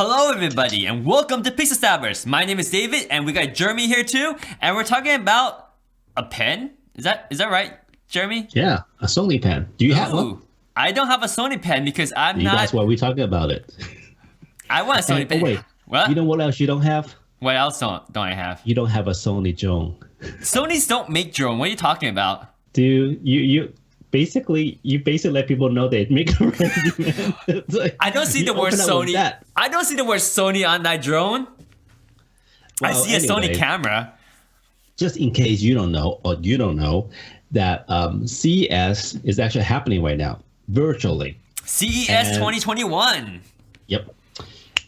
Hello everybody and welcome to Pixel Stabbers. My name is David and we got Jeremy here too, and we're talking about a pen. Is that right, Jeremy? Yeah, a Sony pen. Do you have one? I don't have a Sony pen because That's why we're talking about it. I want a Sony pen. Oh wait, what? You know what else you don't have? What else don't I have? You don't have a Sony drone. Sonys don't make drone. What are you talking about? Dude, you basically let people know they make already. Like, I don't see the word Sony. I don't see the word Sony on that drone. Well, I see a Sony camera. Just in case you don't know that CES is actually happening right now virtually. CES 2021. Yep.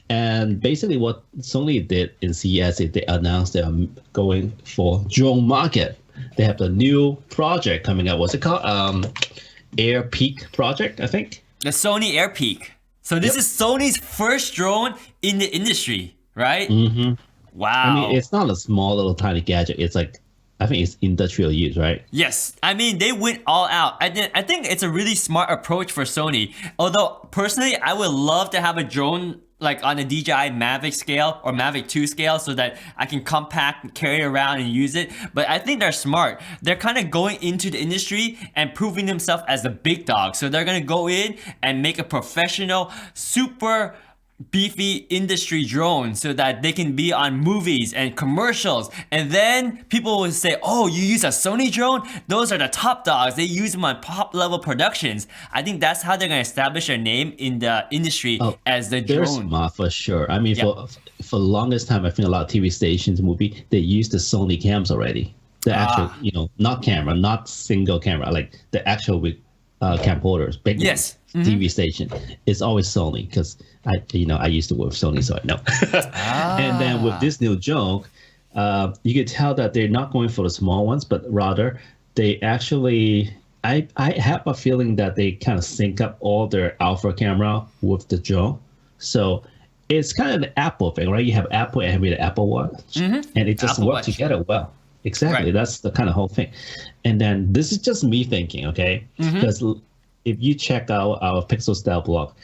And basically what Sony did in CES is they announced they're going for drone market. They have the new project coming out. What's it called? AirPeak project, I think. The Sony AirPeak. So this is Sony's first drone in the industry, right? Mm-hmm. Wow. I mean, it's not a small little tiny gadget. It's like, I think it's industrial use, right? Yes. I mean, they went all out. I think it's a really smart approach for Sony. Although, personally, I would love to have a drone like on a DJI Mavic scale or Mavic 2 scale so that I can compact, carry it around and use it. But I think they're smart. They're kind of going into the industry and proving themselves as the big dog. So they're going to go in and make a professional, super beefy industry drone so that they can be on movies and commercials, and then people will say, oh, you use a Sony drone? Those are the top dogs. They use them on pop level productions. I think that's how they're going to establish their name in the industry as the drone. They're smart for sure. I mean, for the longest time, I think a lot of TV stations, movie, they use the Sony cams already. The actual, not camera, not single camera, like the actual camcorders, big TV station. It's always Sony because I used to work with Sony, so I know. And then with this new drone, you can tell that they're not going for the small ones, but rather they actually, I have a feeling that they kind of sync up all their alpha camera with the drone. So it's kind of an Apple thing, right? You have Apple and with the Apple Watch, and it just works together well. Exactly. Right. That's the kind of whole thing. And then this is just me thinking, okay? Because if you check out our Pixel Style blog,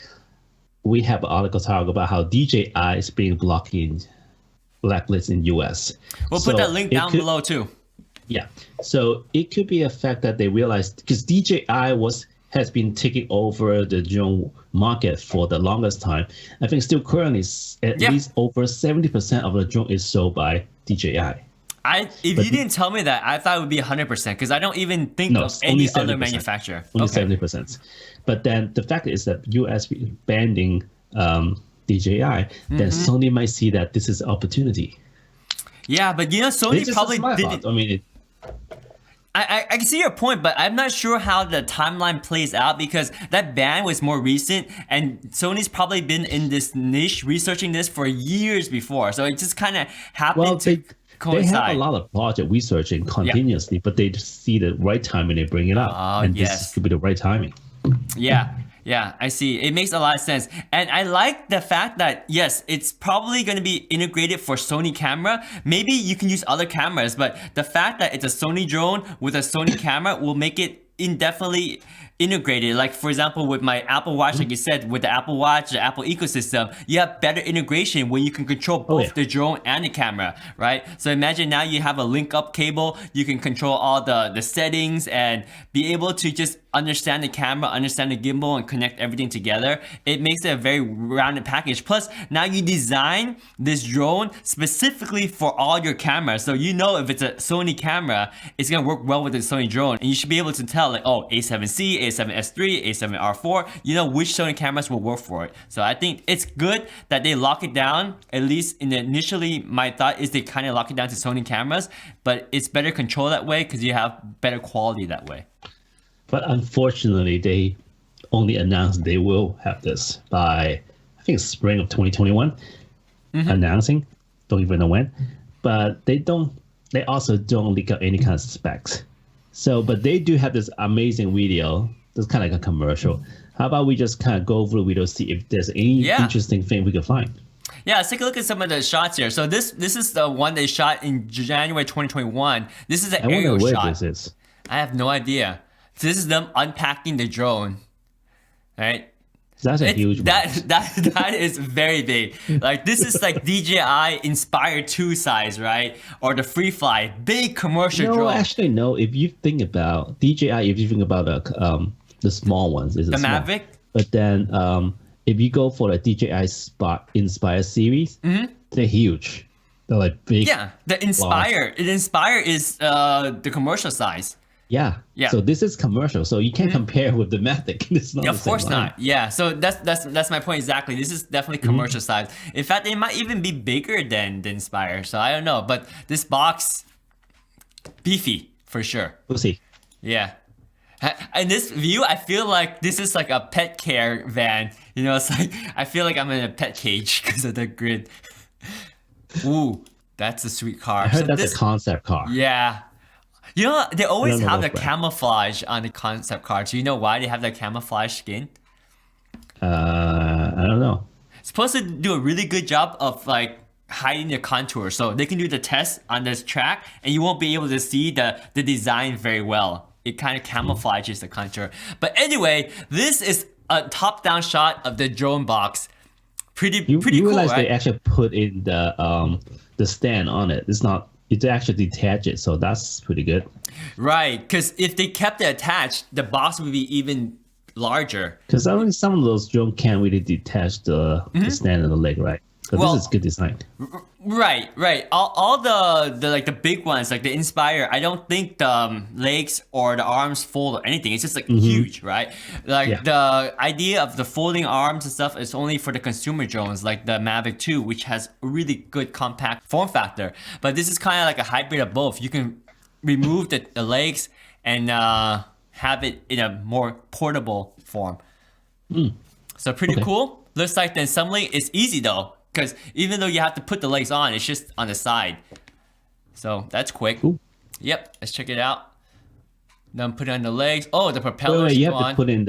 we have an article talking about how DJI is being blacklisted in US. We'll put that link down below too. Yeah. So it could be a fact that they realized, because DJI has been taking over the drone market for the longest time. I think still currently at least over 70% of the drone is sold by DJI. If you didn't tell me that, I thought it would be 100% because I don't even think of any other manufacturer. Only 70%. But then the fact is that US banning DJI, then Sony might see that this is an opportunity. Yeah, but Sony probably didn't. I mean, I can see your point, but I'm not sure how the timeline plays out because that ban was more recent and Sony's probably been in this niche researching this for years before. So it just kind of happened to coincide. They have a lot of project researching continuously, but they just see the right time and they bring it up. This could be the right timing. Yeah, I see. It makes a lot of sense. And I like the fact that, yes, it's probably going to be integrated for Sony camera. Maybe you can use other cameras, but the fact that it's a Sony drone with a Sony camera will make it indefinitely integrated. Like, for example, with my Apple Watch, like you said, with the Apple Watch, the Apple ecosystem, you have better integration when you can control both the drone and the camera, right? So imagine now you have a link up cable, you can control all the settings and be able to just understand the camera, understand the gimbal, and connect everything together. It makes it a very rounded package. Plus, now you design this drone specifically for all your cameras. So if it's a Sony camera, it's gonna work well with the Sony drone. And you should be able to tell like, A7C, A7S3, A7R4, which Sony cameras will work for it. So I think it's good that they lock it down. At least initially, my thought is they kind of lock it down to Sony cameras, but it's better control that way because you have better quality that way. But unfortunately, they only announced they will have this by, I think, spring of 2021. Announcing, don't even know when. But they also don't leak out any kind of specs. So, but they do have this amazing video. That's kind of like a commercial. How about we just kind of go through the video, see if there's any interesting thing we can find. Yeah, let's take a look at some of the shots here. So this is the one they shot in January 2021. This is an aerial shot. I wonder where this is. I have no idea. So this is them unpacking the drone, right? That's a huge box. That is very big. Like this is like DJI Inspire 2 size, right? Or the FreeFly, big commercial drone. Actually, no. If you think about DJI, if you think about the small ones, is the small. Mavic. But then if you go for the DJI Inspire series, they're huge. They're like big. Yeah, the Inspire. The Inspire is the commercial size. Yeah. So this is commercial, so you can't compare with the Mavic. It's not Of course not. Yeah. So that's my point exactly. This is definitely commercial size. In fact, it might even be bigger than the Inspire. So I don't know, but this box, beefy for sure. We'll see. Yeah. In this view, I feel like this is like a pet care van. You know, it's like I feel like I'm in a pet cage because of the grid. Ooh, that's a sweet car. I heard that's a concept car. Yeah. You know, they always have the brand. camouflage on the concept car. Do you know why they have the camouflage skin? I don't know. It's supposed to do a really good job of like hiding the contour. So they can do the test on this track and you won't be able to see the design very well. It kind of camouflages the contour. But anyway, this is a top-down shot of the drone box. Pretty You cool, realize right? they actually put in the stand on it. It actually detach it, so that's pretty good. Right, because if they kept it attached, the box would be even larger. Because I think some of those drones can't really detach the stand and the leg, right? So Well, this is good design. Right. All the like the big ones, like the Inspire, I don't think the legs or the arms fold or anything. It's just like huge, right? Like the idea of the folding arms and stuff is only for the consumer drones, like the Mavic 2, which has a really good compact form factor. But this is kind of like a hybrid of both. You can remove the legs and have it in a more portable form. So pretty cool. Looks like the assembly is easy though. Because even though you have to put the legs on, it's just on the side. So that's quick. Cool. Yep, let's check it out. Then put on the legs. Oh, the propellers. Wait, you have to put in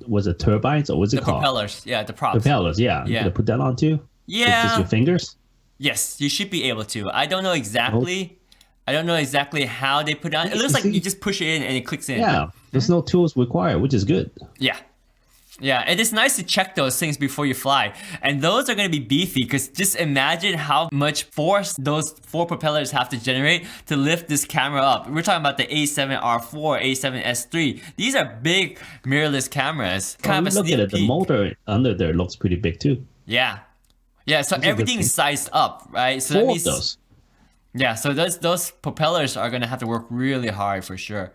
was it turbines or what's it the called? propellers. Yeah, the props. Propellers, yeah. You gotta put that on too? Yeah. With just your fingers? Yes, you should be able to. I don't know exactly. I don't know exactly how they put it on. It looks like you just push it in and it clicks in. Yeah. There's no tools required, which is good. Yeah. Yeah, and it's nice to check those things before you fly. And those are going to be beefy because just imagine how much force those 4 propellers have to generate to lift this camera up. We're talking about the A7R4, A7S3. These are big mirrorless cameras. Kind of a look sneak at it. peek. The motor under there looks pretty big too. Yeah. Yeah, so That's a good everything is thing. sized up, right? So 4 of those. Yeah, so those propellers are going to have to work really hard for sure.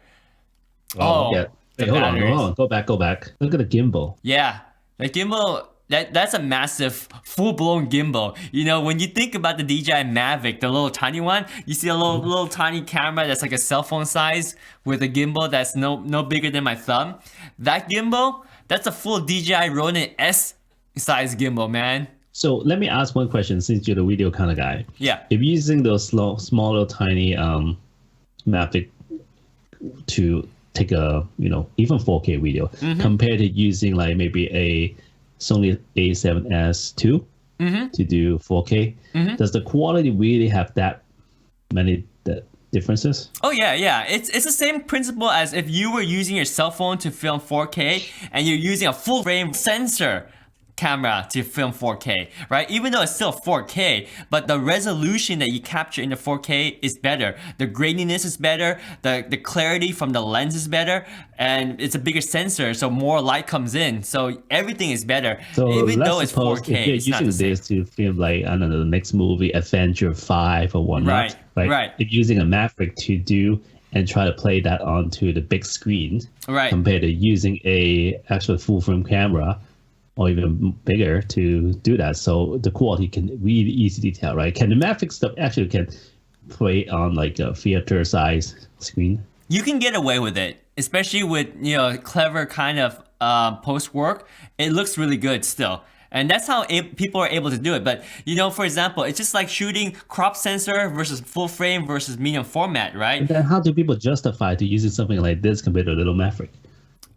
Oh, yeah. the Hey, hold batteries. on. Go back. Look at the gimbal. Yeah, the gimbal, that's a massive full-blown gimbal. You know, when you think about the DJI Mavic, the little tiny one, you see a little tiny camera that's like a cell phone size with a gimbal that's no bigger than my thumb. That gimbal, that's a full DJI Ronin S size gimbal, man. So let me ask one question since you're the video kind of guy. Yeah. If you're using those small little tiny Mavic to take a, even 4K video compared to using like maybe a Sony A7S2 to do 4K, does the quality really have that many differences? Oh yeah. It's the same principle as if you were using your cell phone to film 4K and you're using a full frame sensor camera to film 4K, right? Even though it's still 4K, but the resolution that you capture in the 4K is better. The graininess is better, the clarity from the lens is better, and it's a bigger sensor, so more light comes in. So everything is better. So even let's though it's suppose 4K, if you're it's not the using same. this to film like, I don't know, the next movie, Adventure 5 or whatnot, Right. If you're using a Maverick to do and try to play that onto the big screen, Right. compared to using a actual full frame camera or even bigger to do that, so the quality can really easily tell, right? Can the Maverick stuff actually can play on like a theater size screen? You can get away with it, especially with clever kind of post work. It looks really good still, and that's how people are able to do it. But for example, it's just like shooting crop sensor versus full frame versus medium format, right? And then how do people justify to using something like this compared to a little Maverick?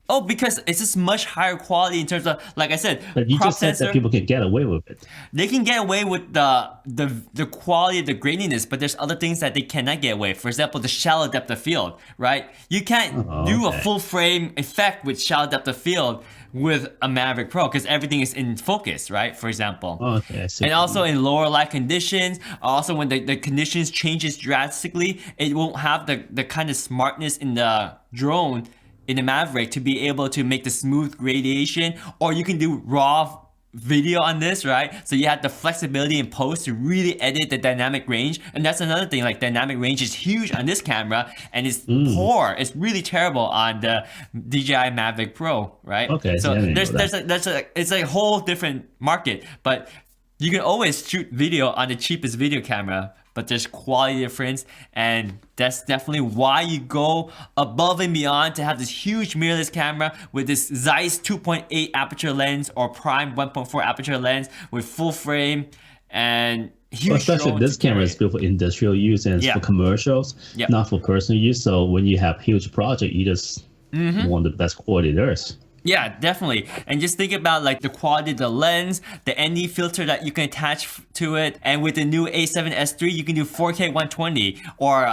Oh, because it's just much higher quality in terms of, like I said, But you crop just said sensor. that people can get away with it. They can get away with the quality, the graininess, but there's other things that they cannot get away. For example, the shallow depth of field, right? You can't do a okay. full frame effect with shallow depth of field with a Mavic Pro because everything is in focus, right? For example. Oh, okay, I see. And also in lower light conditions, also when the conditions changes drastically, it won't have the kind of smartness in the drone, in the Maverick, to be able to make the smooth gradation, or you can do raw video on this, right? So you have the flexibility in post to really edit the dynamic range. And that's another thing, like dynamic range is huge on this camera and it's poor. It's really terrible on the DJI Mavic Pro, right? Okay, so yeah, it's a whole different market, but you can always shoot video on the cheapest video camera, but there's quality difference, and that's definitely why you go above and beyond to have this huge mirrorless camera with this Zeiss 2.8 aperture lens or prime 1.4 aperture lens with full frame and huge. Especially this camera is good for industrial use and for commercials, not for personal use. So when you have huge project, you just want the best quality there is. Yeah, definitely. And just think about like the quality of the lens, the ND filter that you can attach to it. And with the new A7S III, you can do 4K 120 or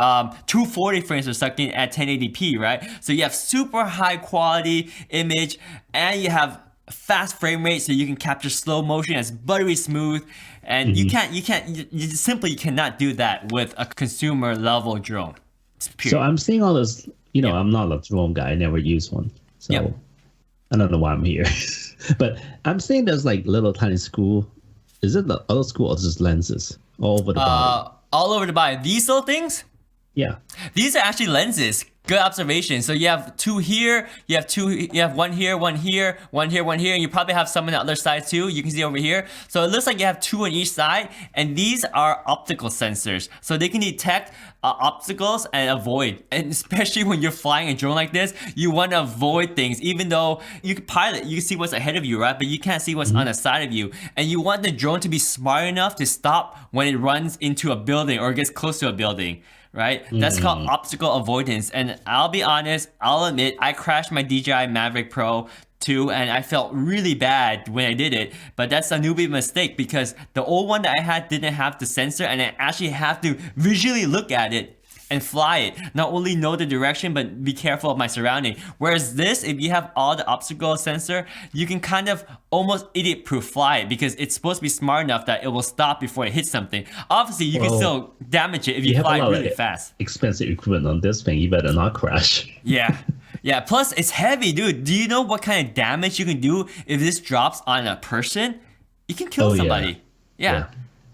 240 frames per second at 1080p, right? So you have super high quality image and you have fast frame rate, so you can capture slow motion as buttery smooth. And you simply cannot do that with a consumer level drone. So I'm seeing all this, I'm not a drone guy. I never use one. So I don't know why I'm here, but I'm seeing there's like little tiny screw. Is it the other screw or just lenses all over the body? All over the body. These little things? Yeah. These are actually lenses. Good observation. So you have two here, you have one here, one here, one here, one here, and you probably have some on the other side too. You can see over here. So it looks like you have two on each side, and these are optical sensors. So they can detect obstacles and avoid. And especially when you're flying a drone like this, you want to avoid things. Even though you can pilot, you can see what's ahead of you, right? But you can't see what's on the side of you. And you want the drone to be smart enough to stop when it runs into a building or gets close to a building. Right? That's called obstacle avoidance. And I'll be honest, I'll admit, I crashed my DJI Mavic Pro too, and I felt really bad when I did it. But that's a newbie mistake because the old one that I had didn't have the sensor, and I actually have to visually look at it and fly it. Not only know the direction, but be careful of my surrounding. Whereas this, if you have all the obstacle sensor, you can kind of almost idiot-proof fly it because it's supposed to be smart enough that it will stop before it hits something. Obviously, you can still damage it if you fly really fast. Expensive equipment on this thing, you better not crash. Yeah. Plus, it's heavy, dude. Do you know what kind of damage you can do if this drops on a person? You can kill somebody. Yeah.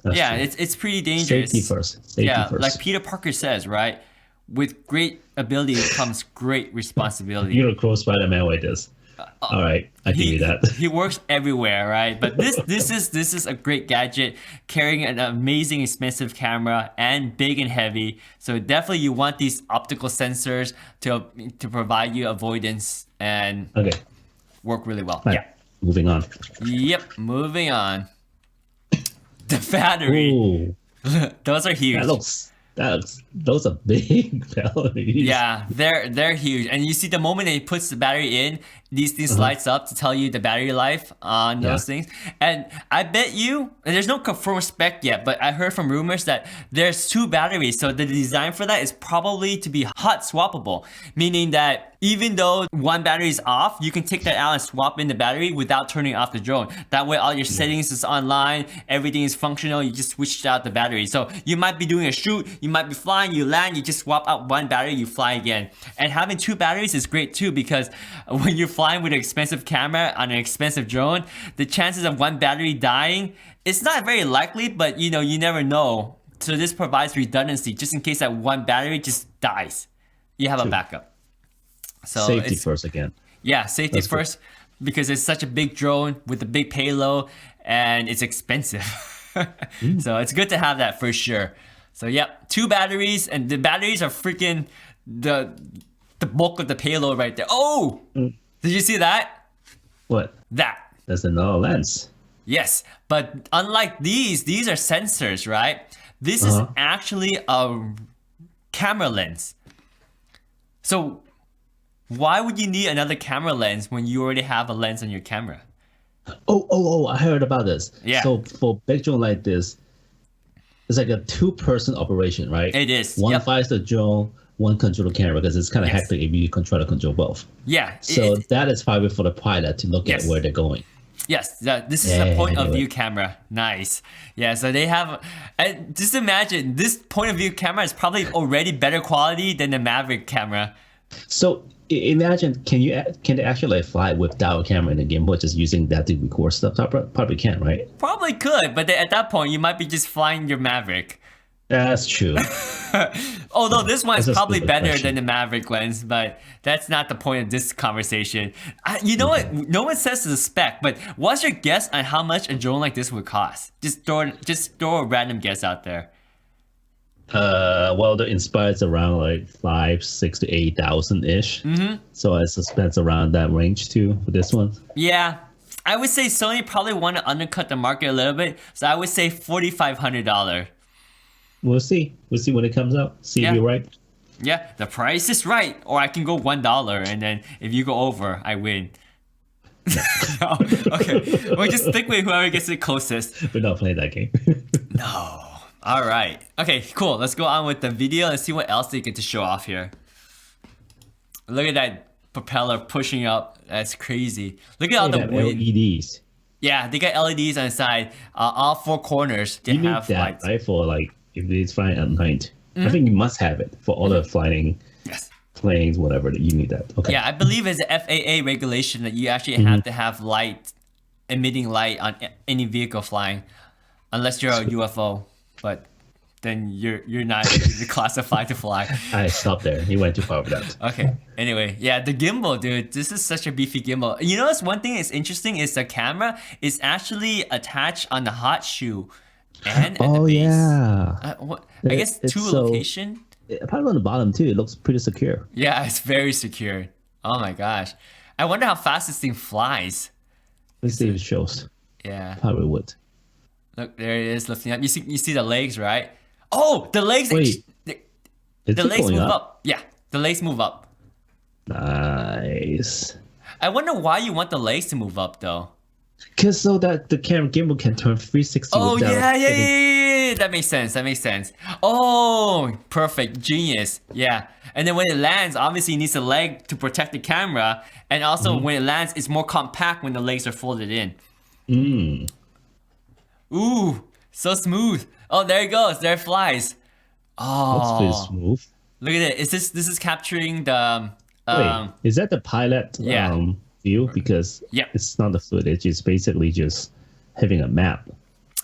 It's pretty dangerous. Safety first. Like Peter Parker says, right? With great ability comes great responsibility. You're a cool Spider-Man like this. All right, I give you that. He works everywhere, right? But this is a great gadget, carrying an amazing expensive camera and big and heavy. So definitely you want these optical sensors to provide you avoidance and work really well. Right. Yeah. Moving on. Yep, moving on. The battery. Ooh. Those are huge. Those are big batteries. Yeah, they're huge. And you see the moment he puts the battery in, these things lights up to tell you the battery life on those things. And I bet you, and there's no confirmed spec yet, but I heard from rumors that there's two batteries. So the design for that is probably to be hot swappable, meaning that even though one battery is off, you can take that out and swap in the battery without turning off the drone. That way all your settings is online, everything is functional, you just switched out the battery. So you might be doing a shoot, you might be flying, you land, you just swap out one battery, you fly again. And having two batteries is great too, because when you're flying with an expensive camera on an expensive drone, the chances of one battery dying, it's not very likely, but you never know. So this provides redundancy just in case that one battery just dies. You have a backup. So safety first again. Yeah, safety first because it's such a big drone with a big payload and it's expensive. So it's good to have that for sure. So two batteries, and the batteries are freaking the bulk of the payload right there. Oh, did you see that? What? That. That's another lens. Yes, but unlike these are sensors, right? This is actually a camera lens. So why would you need another camera lens when you already have a lens on your camera? Oh, I heard about this. Yeah. So for big drone like this, it's like a two-person operation, right? It is. One flies the drone, one controller camera because it's kind of hectic if you control both. Yeah. So that is probably for the pilot to look at where they're going. Yes, this is a point of view camera. Nice. Yeah, so they have, just imagine, this point of view camera is probably already better quality than the Maverick camera. So imagine, can they actually fly without a camera in the gimbal, just using that to record stuff? Probably can, right? Probably could, but at that point, you might be just flying your Maverick. That's true. Although this one is probably better question. than the Maverick lens, but that's not the point of this conversation. You know what? No one says the spec, but what's your guess on how much a drone like this would cost? Just throw a random guess out there. Well, the Inspire is around like 5,600 to 8,000 ish. So I suspect it's around that range too for this one. Yeah, I would say Sony probably want to undercut the market a little bit, so I would say $4,500. We'll see. We'll see when it comes out. See if you're right. Yeah, the price is right, or I can go $1, and then if you go over, I win. No, okay, we'll just stick with whoever gets it closest. We're not playing that game. No. All right. Okay, cool. Let's go on with the video and see what else they get to show off here. Look at that propeller pushing up. That's crazy. Look at all the wind. LEDs. Yeah, they got LEDs on the side. All four corners, they You need have that, lights. right? For like, if it's flying at night. I think you must have it for all the flying planes, whatever, that you need that. Okay. Yeah, I believe it's an FAA regulation that you actually have to have light, emitting light on any vehicle flying, unless you're a UFO. But then you're not classified to fly. I stopped there. He went too far with that. Okay. Anyway, yeah, the gimbal, dude. This is such a beefy gimbal. You notice one thing is interesting is the camera is actually attached on the hot shoe and at the base. Yeah. I guess two location. Probably on the bottom too. It looks pretty secure. Yeah, it's very secure. Oh my gosh. I wonder how fast this thing flies. Let's see if it shows. Yeah. Probably would. Look, there it is lifting up. You see the legs, right? Oh, the legs. Wait. The legs move up. Yeah, the legs move up. Nice. I wonder why you want the legs to move up though. Because so that the gimbal can turn 360. Oh yeah. That makes sense. Oh, perfect, genius. Yeah, and then when it lands, obviously it needs a leg to protect the camera, and also when it lands, it's more compact when the legs are folded in. Ooh, so smooth. Oh, there it goes. There it flies. Oh, that's pretty smooth. Look at it. This is capturing the. Wait, is that the pilot view? Because it's not the footage. It's basically just having a map.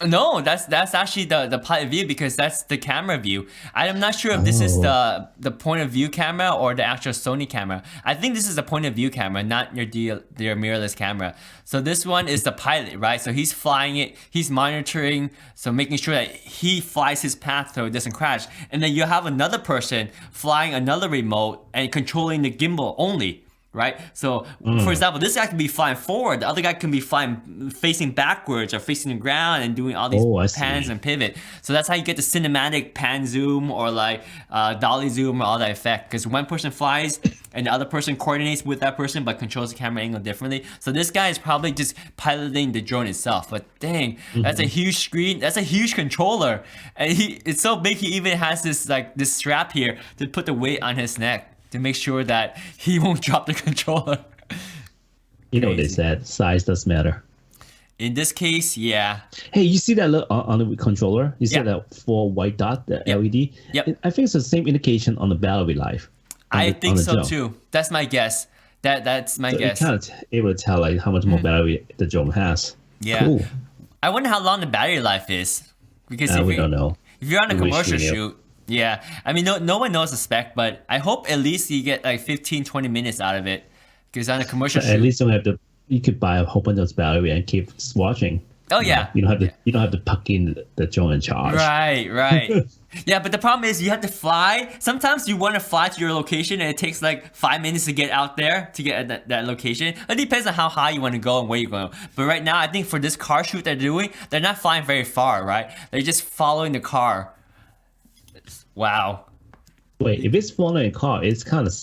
No, that's actually the pilot view because that's the camera view. I'm not sure if this is the point of view camera or the actual Sony camera. I think this is the point of view camera, not your mirrorless camera. So this one is the pilot, right? So he's flying it, he's monitoring, so making sure that he flies his path so it doesn't crash. And then you have another person flying another remote and controlling the gimbal only. Right? So, for example, this guy can be flying forward. The other guy can be flying facing backwards or facing the ground and doing all these pans and pivot. So that's how you get the cinematic pan zoom or like dolly zoom or all that effect. Because one person flies and the other person coordinates with that person but controls the camera angle differently. So this guy is probably just piloting the drone itself. But dang, that's a huge screen. That's a huge controller. And it's so big he even has this strap here to put the weight on his neck to make sure that he won't drop the controller. You know what they said, size does matter. In this case, yeah. Hey, you see that on the controller? You see that 4 white dot, the LED? Yep. I think it's the same indication on the battery life. I think so too. That's my guess. That's my guess. You kind of able to tell like how much more battery the drone has. Yeah. Cool. I wonder how long the battery life is. Because we don't know. If you're on a commercial shoot, yeah, I mean, no one knows the spec, but I hope at least you get like 15-20 minutes out of it. Because on a commercial shoot, at least you could buy a whole bunch of battery and keep watching. Oh yeah, you don't have to plug in the drone and charge. Right. Yeah, but the problem is you have to fly. Sometimes you want to fly to your location and it takes like 5 minutes to get out there to get at that location. It depends on how high you want to go and where you're going. But right now, I think for this car shoot they're doing, they're not flying very far, right? They're just following the car. Wow. Wait, if it's following a car, it's kind of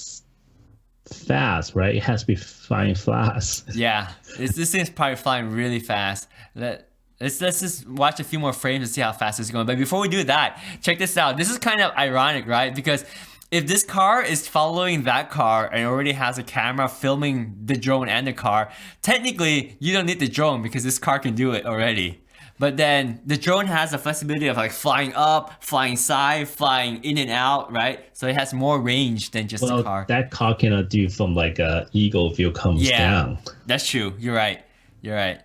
fast, right? It has to be flying fast. Yeah, this thing's probably flying really fast. Let's just watch a few more frames and see how fast it's going. But before we do that, check this out. This is kind of ironic, right? Because if this car is following that car and already has a camera filming the drone and the car, technically you don't need the drone because this car can do it already. But then the drone has the flexibility of like flying up, flying side, flying in and out, right? So it has more range than just the car. That car cannot do from like a eagle view comes down. That's true. You're right. You're right.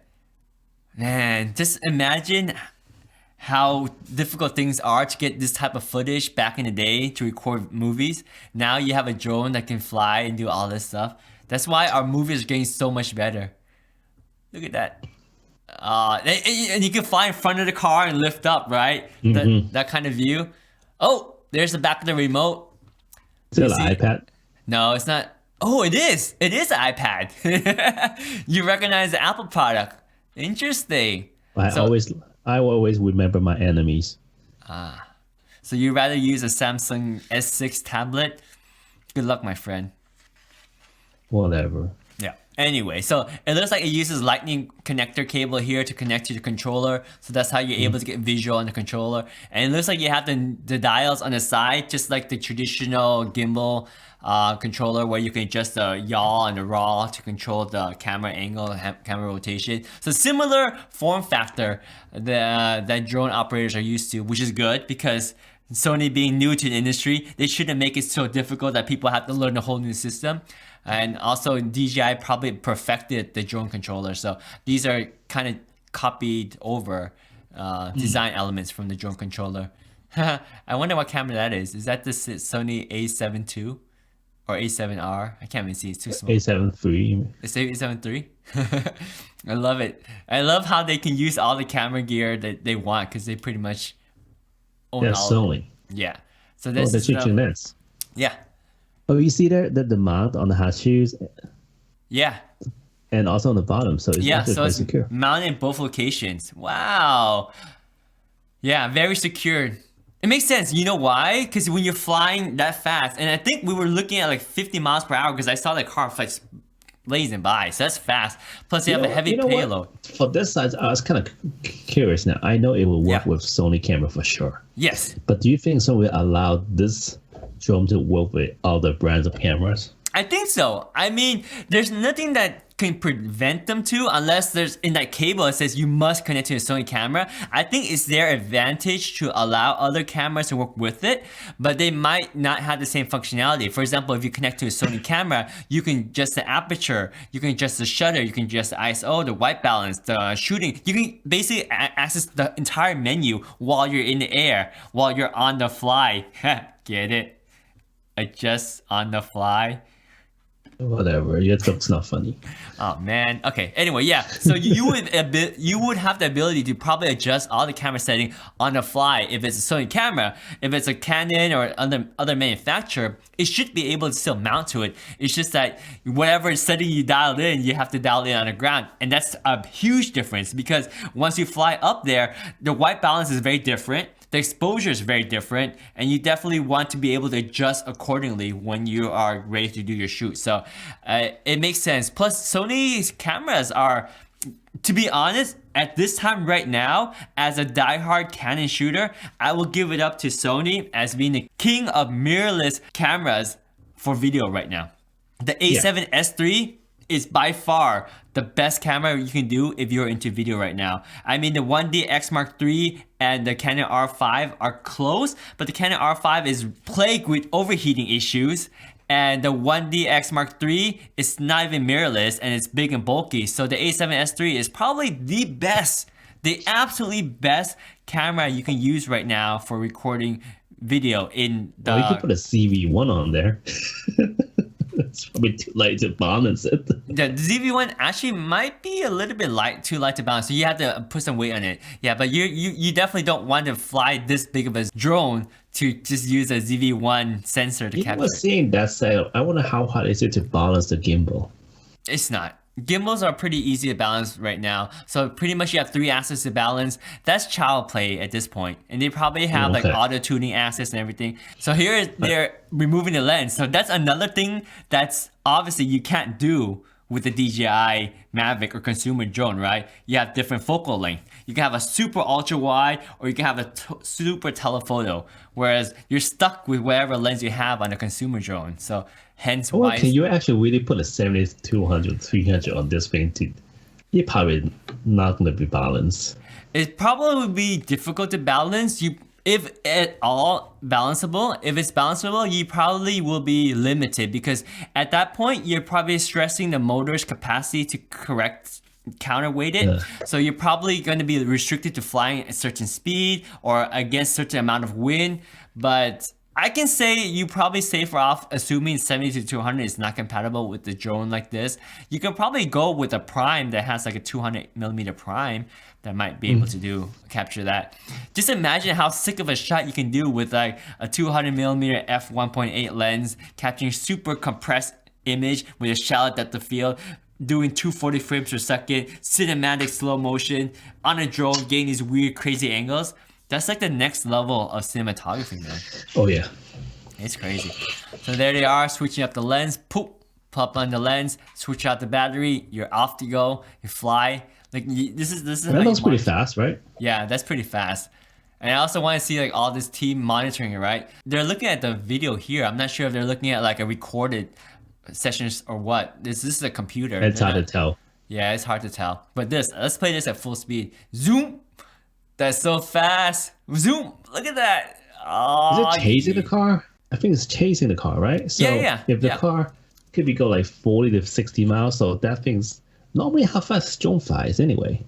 Man, just imagine how difficult things are to get this type of footage back in the day to record movies. Now you have a drone that can fly and do all this stuff. That's why our movies are getting so much better. Look at that. And you can fly in front of the car and lift up, right? That kind of view. Oh, there's the back of the remote. Is it an iPad? No, it's not. Oh, it is. It is an iPad. You recognize the Apple product. Interesting. I always remember my enemies. So you rather use a Samsung S6 tablet? Good luck, my friend. Whatever. Yeah. Anyway, so it looks like it uses lightning connector cable here to connect to the controller. So that's how you're able to get visual on the controller. And it looks like you have the dials on the side, just like the traditional gimbal controller where you can adjust the yaw and the raw to control the camera angle and camera rotation. So similar form factor that drone operators are used to, which is good because Sony being new to the industry, they shouldn't make it so difficult that people have to learn a whole new system. And also DJI probably perfected the drone controller. So these are kind of copied over design elements from the drone controller. I wonder what camera that is. Is that the Sony A7 II or A7R? I can't even see. It's too small. A7 III. It's A7 III? I love it. I love how they can use all the camera gear that they want because they pretty much own all Sony. of it. Yeah. So this the is switching lens. Yeah. Oh, you see there the mount on the hot shoes? Yeah. And also on the bottom, so it's actually quite it's secure. mounted in both locations. Wow. Yeah, very secure. It makes sense. You know why? Because when you're flying that fast, and I think we were looking at like 50 miles per hour because I saw the car like blazing by, so that's fast. Plus, you have a heavy payload. What? For this size, I was kind of curious now. I know it will work with Sony camera for sure. Yes. But do you think Sony will allow this drone to work with other brands of cameras? I think so. I mean, there's nothing that can prevent them to unless there's in that cable it says you must connect to a Sony camera. I think it's their advantage to allow other cameras to work with it, but they might not have the same functionality. For example, if you connect to a Sony camera, you can adjust the aperture, you can adjust the shutter, you can adjust the ISO, the white balance, the shooting. You can basically access the entire menu while you're in the air, while you're on the fly. Get it? Adjust on the fly. Whatever, it's not funny. Oh man. Okay. Anyway, yeah. So you would have the ability to probably adjust all the camera setting on the fly if it's a Sony camera. If it's a Canon or other manufacturer, it should be able to still mount to it. It's just that whatever setting you dialed in, you have to dial in on the ground, and that's a huge difference because once you fly up there, the white balance is very different. The exposure is very different, and you definitely want to be able to adjust accordingly when you are ready to do your shoot. So it makes sense. Plus, Sony's cameras are, to be honest, at this time right now, as a diehard Canon shooter, I will give it up to Sony as being the king of mirrorless cameras for video right now. The A7S III is by far the best camera you can do if you're into video right now. I mean, the 1D X Mark III and the Canon R5 are close, but the Canon R5 is plagued with overheating issues, and the 1D X Mark III is not even mirrorless, and it's big and bulky. So the A7S III is probably the best, the absolutely best camera you can use right now for recording video in the... Well, you could put a CV1 on there. It's probably too light to balance it. The ZV-1 actually might be a little bit too light to balance, so you have to put some weight on it. Yeah, but you definitely don't want to fly this big of a drone to just use a ZV-1 sensor to capture. Seeing that said, I wonder how hard is it to balance the gimbal? It's not. Gimbals are pretty easy to balance right now. So pretty much you have 3 axes to balance. That's child play at this point. And they probably have like auto tuning axis and everything. So here they're removing the lens. So that's another thing that's obviously you can't do with the DJI Mavic or consumer drone, right? You have different focal length. You can have a super ultra wide or you can have a super telephoto, whereas you're stuck with whatever lens you have on a consumer drone. So hence why. Can you actually really put a 70, 200, 300 on this thing? You're probably not going to be balanced. It probably would be difficult to balance. If at all balanceable, if it's balanceable, you probably will be limited because at that point, you're probably stressing the motor's capacity to counterweight it. So you're probably going to be restricted to flying at a certain speed or against a certain amount of wind. But I can say you probably safer off assuming 70 to 200 is not compatible with the drone like this. You can probably go with a prime that has like a 200 millimeter prime that might be able to capture that. Just imagine how sick of a shot you can do with like a 200 millimeter f1.8 lens, capturing super compressed image with a shallow depth of field, doing 240 frames per second, cinematic slow motion on a drone, getting these weird crazy angles. That's like the next level of cinematography, man. Oh yeah, it's crazy. So there they are, switching up the lens. Pop on the lens, switch out the battery. You're off to go. You fly. Like this is. That looks pretty fast, right? Yeah, that's pretty fast. And I also want to see like all this team monitoring it, right? They're looking at the video here. I'm not sure if they're looking at like a recorded sessions or what. This is a computer. It's hard to tell. Yeah, it's hard to tell. But let's play this at full speed. Zoom. That's so fast. Zoom. Look at that. Oh, is it chasing the car? I think it's chasing the car, right? So if the car could be go like 40 to 60 miles, so that thing's normally how fast drone flies anyway.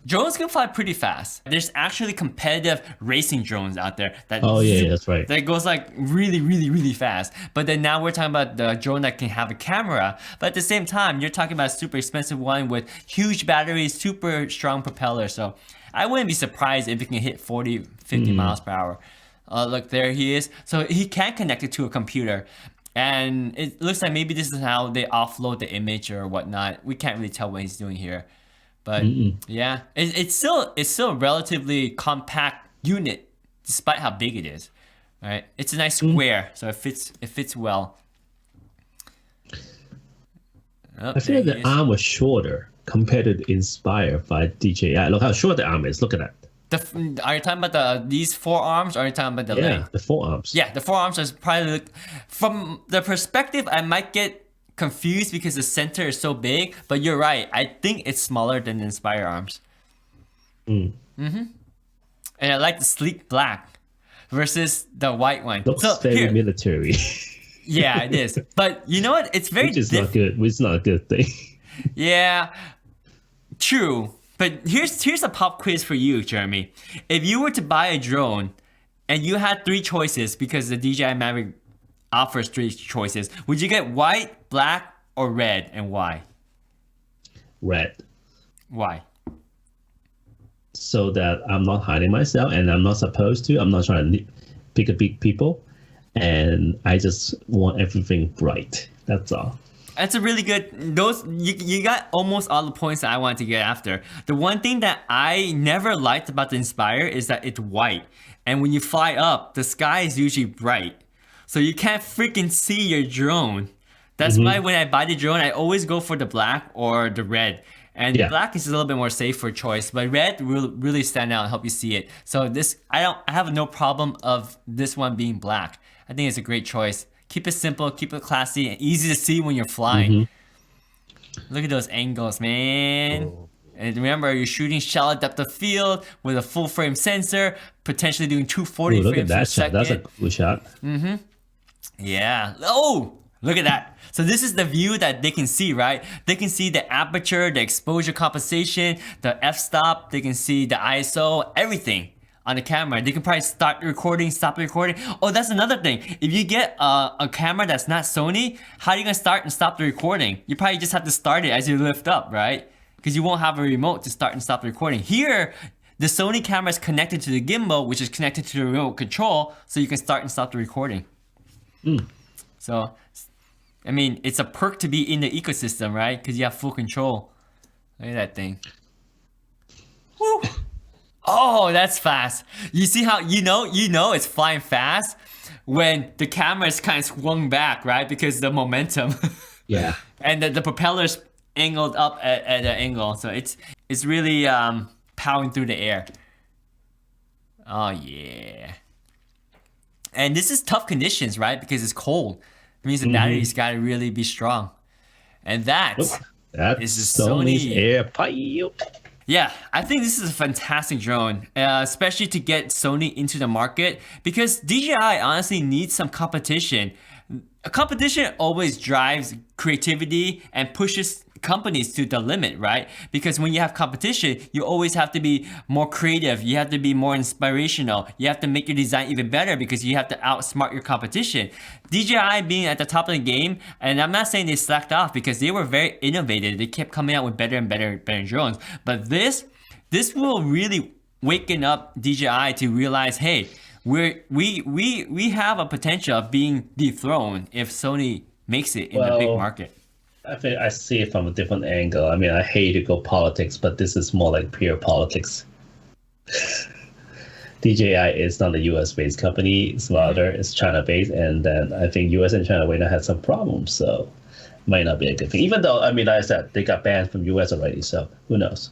Drones can fly pretty fast. There's actually competitive racing drones out there that that's right. That goes like really, really, really fast. But then now we're talking about the drone that can have a camera. But at the same time, you're talking about a super expensive one with huge batteries, super strong propeller. So I wouldn't be surprised if it can hit 40, 50 miles per hour. Look, there he is. So he can connect it to a computer. And it looks like maybe this is how they offload the image or whatnot. We can't really tell what he's doing here. But yeah, it's still a relatively compact unit, despite how big it is. Right? It's a nice square, so it fits well. Oh, I feel like the arm was shorter compared to the Inspire by DJI. Look how short the arm is. Look at that. Are you talking about these forearms, or are you talking about the leg? The forearms. Yeah, the forearms is probably from the perspective. I might get confused because the center is so big, but you're right. I think it's smaller than the Inspire arms. And I like the sleek black versus the white one. Looks very military. Yeah, it is. But you know what? It's very Which is not good. It's not a good thing. Yeah, true. But here's a pop quiz for you, Jeremy. If you were to buy a drone and you had 3 choices because the DJI Mavic offers 3 choices, would you get white, black, or red, and why? Red. Why? So that I'm not hiding myself and I'm not supposed to. I'm not trying to pick a big people. And I just want everything bright. That's all. That's a really good, you got almost all the points that I wanted to get after. The one thing that I never liked about the Inspire is that it's white. And when you fly up, the sky is usually bright. So you can't freaking see your drone. That's why when I buy the drone, I always go for the black or the red. And black is a little bit more safer choice, but red will really stand out and help you see it. So I have no problem of this one being black. I think it's a great choice. Keep it simple, keep it classy, and easy to see when you're flying. Look at those angles, man. And remember, you're shooting shallow depth of field with a full frame sensor, potentially doing 240 frames per second. That's a cool shot. Yeah. Oh, look at that. So this is the view that they can see, right? They can see the aperture, the exposure compensation, the f-stop. They can see the ISO, everything on the camera. They can probably start recording, stop recording. Oh, that's another thing. If you get a camera that's not Sony, how are you gonna start and stop the recording? You probably just have to start it as you lift up, right? Because you won't have a remote to start and stop the recording. Here, the Sony camera is connected to the gimbal, which is connected to the remote control, so you can start and stop the recording. So, I mean, it's a perk to be in the ecosystem, right? Because you have full control. Look at that thing. Woo! Oh, that's fast. You see how you know it's flying fast when the camera is kind of swung back, right? Because the momentum. Yeah. And the propeller's angled up at an angle, so it's really powering through the air. Oh yeah. And this is tough conditions, right? Because it's cold. It means the battery's got to really be strong. And that's Sony's Sony AirPeak. Yeah, I think this is a fantastic drone, especially to get Sony into the market, because DJI honestly needs some competition. A competition always drives creativity and pushes companies to the limit, right? Because when you have competition, you always have to be more creative. You have to be more inspirational. You have to make your design even better because you have to outsmart your competition. DJI being at the top of the game, and I'm not saying they slacked off because they were very innovative. They kept coming out with better and better drones. But this will really waken up DJI to realize, hey, we have a potential of being dethroned if Sony makes it in the big market. I think I see it from a different angle. I mean, I hate to go politics, but this is more like pure politics. DJI is not a US-based company. It's rather it's China-based, and then I think US and China might not have some problems, so might not be a good thing. Even though, I mean, like I said, they got banned from US already, so who knows?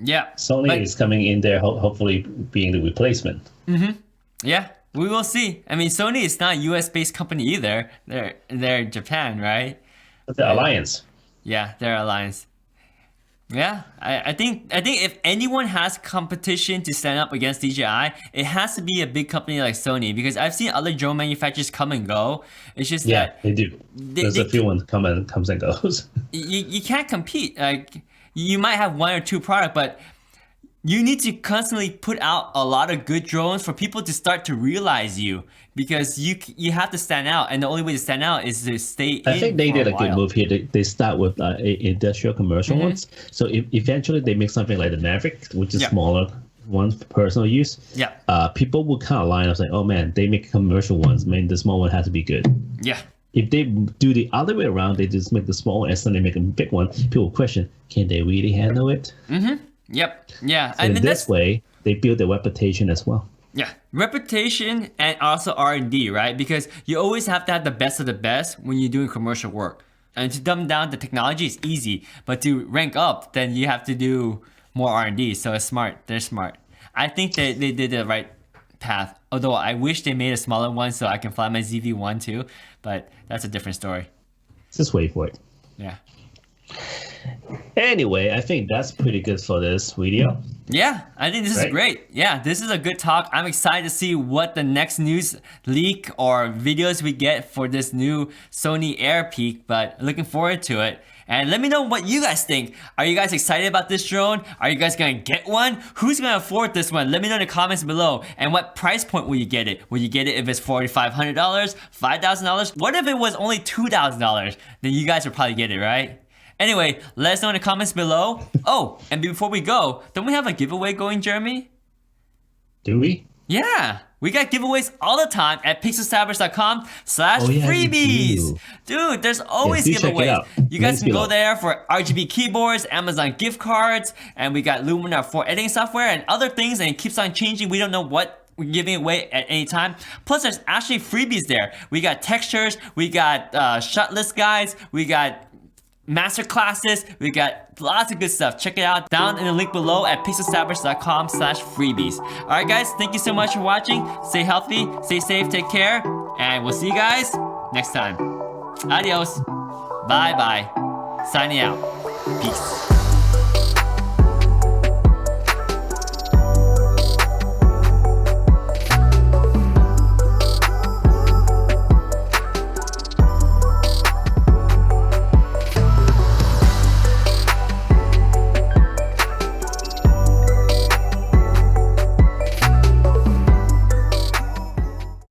Yeah. Sony is coming in there, hopefully being the replacement. Yeah, we will see. I mean, Sony is not a US-based company either. They're Japan, right? But the alliance. Yeah, they're alliance. Yeah, I think if anyone has competition to stand up against DJI, it has to be a big company like Sony, because I've seen other drone manufacturers come and go. It's just that they do. There's a few ones comes and goes. You can't compete. Like, you might have one or two products, but you need to constantly put out a lot of good drones for people to start to realize you, because you have to stand out, and the only way to stand out is to stay in. I think they did a good move here. They start with industrial commercial ones. So eventually they make something like the Maverick, which is smaller ones for personal use. Yeah. People will kind of line up saying, "Oh man, they make commercial ones. I mean, the small one has to be good." Yeah. If they do the other way around, they just make the small one and then they make a big one. People question, can they really handle it? Yep. Yeah. So in this way, they build their reputation as well. Yeah, reputation and also R&D, right? Because you always have to have the best of the best when you're doing commercial work. And to dumb down the technology is easy, but to rank up, then you have to do more R&D. So it's smart. They're smart. I think they did the right path. Although I wish they made a smaller one so I can fly my ZV-1 too, but that's a different story. Just wait for it. Yeah. Anyway, I think that's pretty good for this video. Yeah, I think this is great. Yeah, this is a good talk. I'm excited to see what the next news leak or videos we get for this new Sony AirPeak, but looking forward to it. And let me know what you guys think. Are you guys excited about this drone? Are you guys gonna get one? Who's gonna afford this one? Let me know in the comments below. And what price point will you get it? Will you get it if it's $4,500, $5,000? What if it was only $2,000? Then you guys would probably get it, right? Anyway, let us know in the comments below. Oh, and before we go, don't we have a giveaway going, Jeremy? Do we? Yeah, we got giveaways all the time at pixelstablish.com/freebies. Dude, there's always giveaways. You guys can go there for RGB keyboards, Amazon gift cards, and we got Luminar for editing software and other things, and it keeps on changing. We don't know what we're giving away at any time. Plus, there's actually freebies there. We got textures, we got shot list guides, we got master classes, we got lots of good stuff. Check it out down in the link below at pixelstablish.com/freebies. Alright guys, thank you so much for watching. Stay healthy, stay safe, take care, and we'll see you guys next time. Adios. Bye bye. Signing out. Peace.